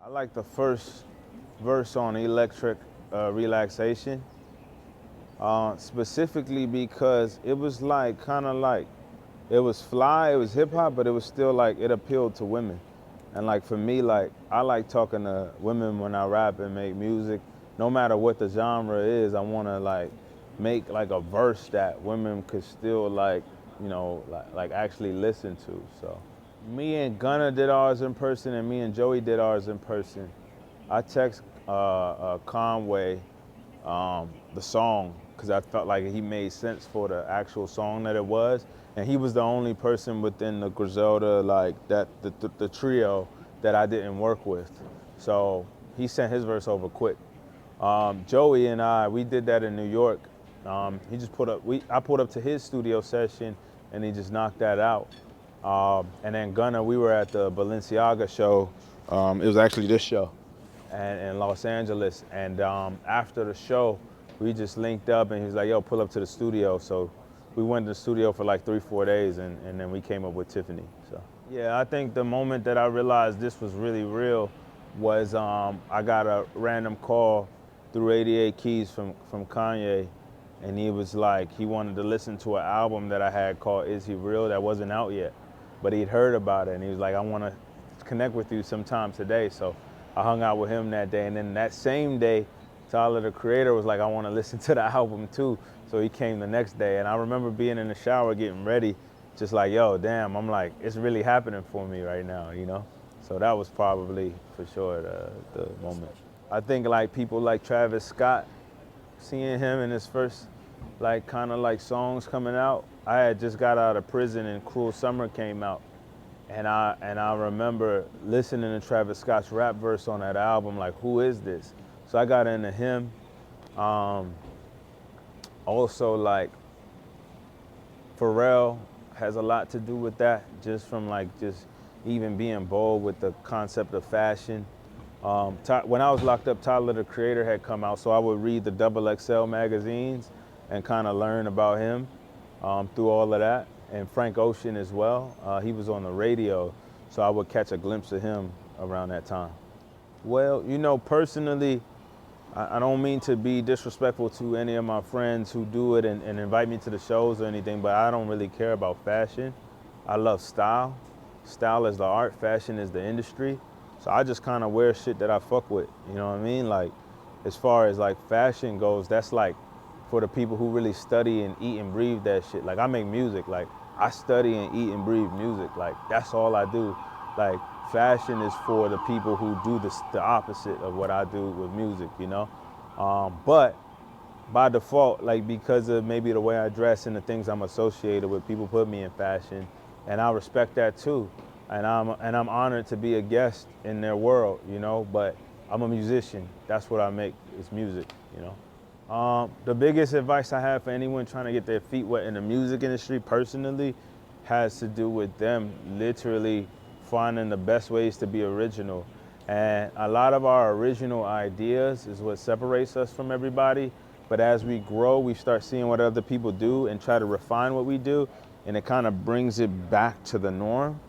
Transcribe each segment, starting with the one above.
I like the first verse on Electric Relaxation, specifically because it was like, kind of like, it was fly, it was hip hop, but it was still like, it appealed to women. And like for me, like, I like talking to women when I rap and make music. No matter what the genre is, I wanna like make like a verse that women could still like, like actually listen to, so. Me and Gunna did ours in person, and me and Joey did ours in person. I text Conway the song because I felt like he made sense for the actual song that it was, and he was the only person within the Griselda like that the trio that I didn't work with. So he sent his verse over quick. Joey and we did that in New York. He just I pulled up to his studio session, and he just knocked that out. And then Gunna, we were at the Balenciaga show. It was actually this show in Los Angeles. And after the show, we just linked up, and he was like, yo, pull up to the studio. So we went to the studio for like 3-4 days, and then we came up with Tiffany. So yeah, I think the moment that I realized this was really real was I got a random call through 88 Keys from Kanye, and he was like, he wanted to listen to an album that I had called Is He Real that wasn't out yet, but he'd heard about it, and he was like, I want to connect with you sometime today. So I hung out with him that day, and then that same day, Tyler, the Creator, was like, I want to listen to the album too. So he came the next day, and I remember being in the shower getting ready, just like, yo, damn, I'm like, it's really happening for me right now, you know? So that was probably, for sure, the moment. I think like people like Travis Scott, seeing him in his first like kind of like songs coming out. I had just got out of prison and Cruel Summer came out. And I remember listening to Travis Scott's rap verse on that album, like, who is this? So I got into him. Also, like, Pharrell has a lot to do with that, just from like, just even being bold with the concept of fashion. When I was locked up, Tyler, the Creator, had come out, so I would read the XXL magazines and kind of learn about him through all of that. And Frank Ocean as well. He was on the radio, so I would catch a glimpse of him around that time. Well, you know, personally, I don't mean to be disrespectful to any of my friends who do it and invite me to the shows or anything, but I don't really care about fashion. I love style. Style is the art, fashion is the industry. So I just kind of wear shit that I fuck with, you know what I mean? Like, as far as like fashion goes, that's like for the people who really study and eat and breathe that shit. Like, I make music, like, I study and eat and breathe music. Like, that's all I do. Like, fashion is for the people who do the opposite of what I do with music, you know? But by default, like, because of maybe the way I dress and the things I'm associated with, people put me in fashion, and I respect that too. And I'm honored to be a guest in their world, you know? But I'm a musician. That's what I make, is music, you know? The biggest advice I have for anyone trying to get their feet wet in the music industry personally has to do with them literally finding the best ways to be original. And a lot of our original ideas is what separates us from everybody. But as we grow, we start seeing what other people do and try to refine what we do, and it kind of brings it back to the norm.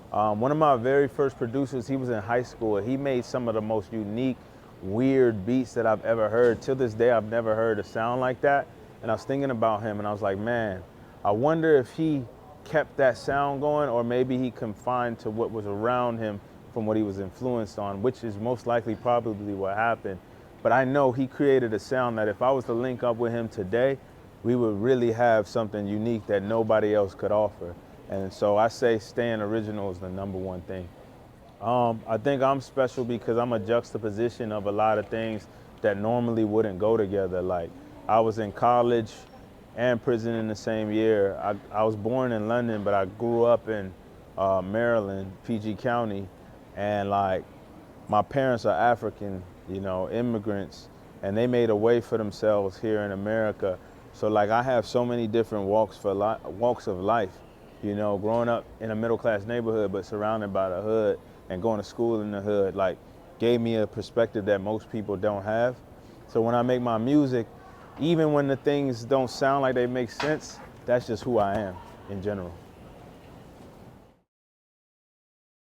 One of my very first producers, he was in high school, and he made some of the most unique, weird beats that I've ever heard. Till this day, I've never heard a sound like that. And I was thinking about him, and I was like, man, I wonder if he kept that sound going, or maybe he confined to what was around him from what he was influenced on, which is most likely probably what happened. But I know he created a sound that if I was to link up with him today, we would really have something unique that nobody else could offer. And so I say staying original is the #1 thing. I think I'm special because I'm a juxtaposition of a lot of things that normally wouldn't go together. Like, I was in college and prison in the same year. I was born in London, but I grew up in Maryland, PG County, and like, my parents are African, you know, immigrants, and they made a way for themselves here in America. So like, I have so many different walks of life, you know, growing up in a middle-class neighborhood, but surrounded by the hood, and going to school in the hood, like, gave me a perspective that most people don't have. So when I make my music, even when the things don't sound like they make sense, that's just who I am in general.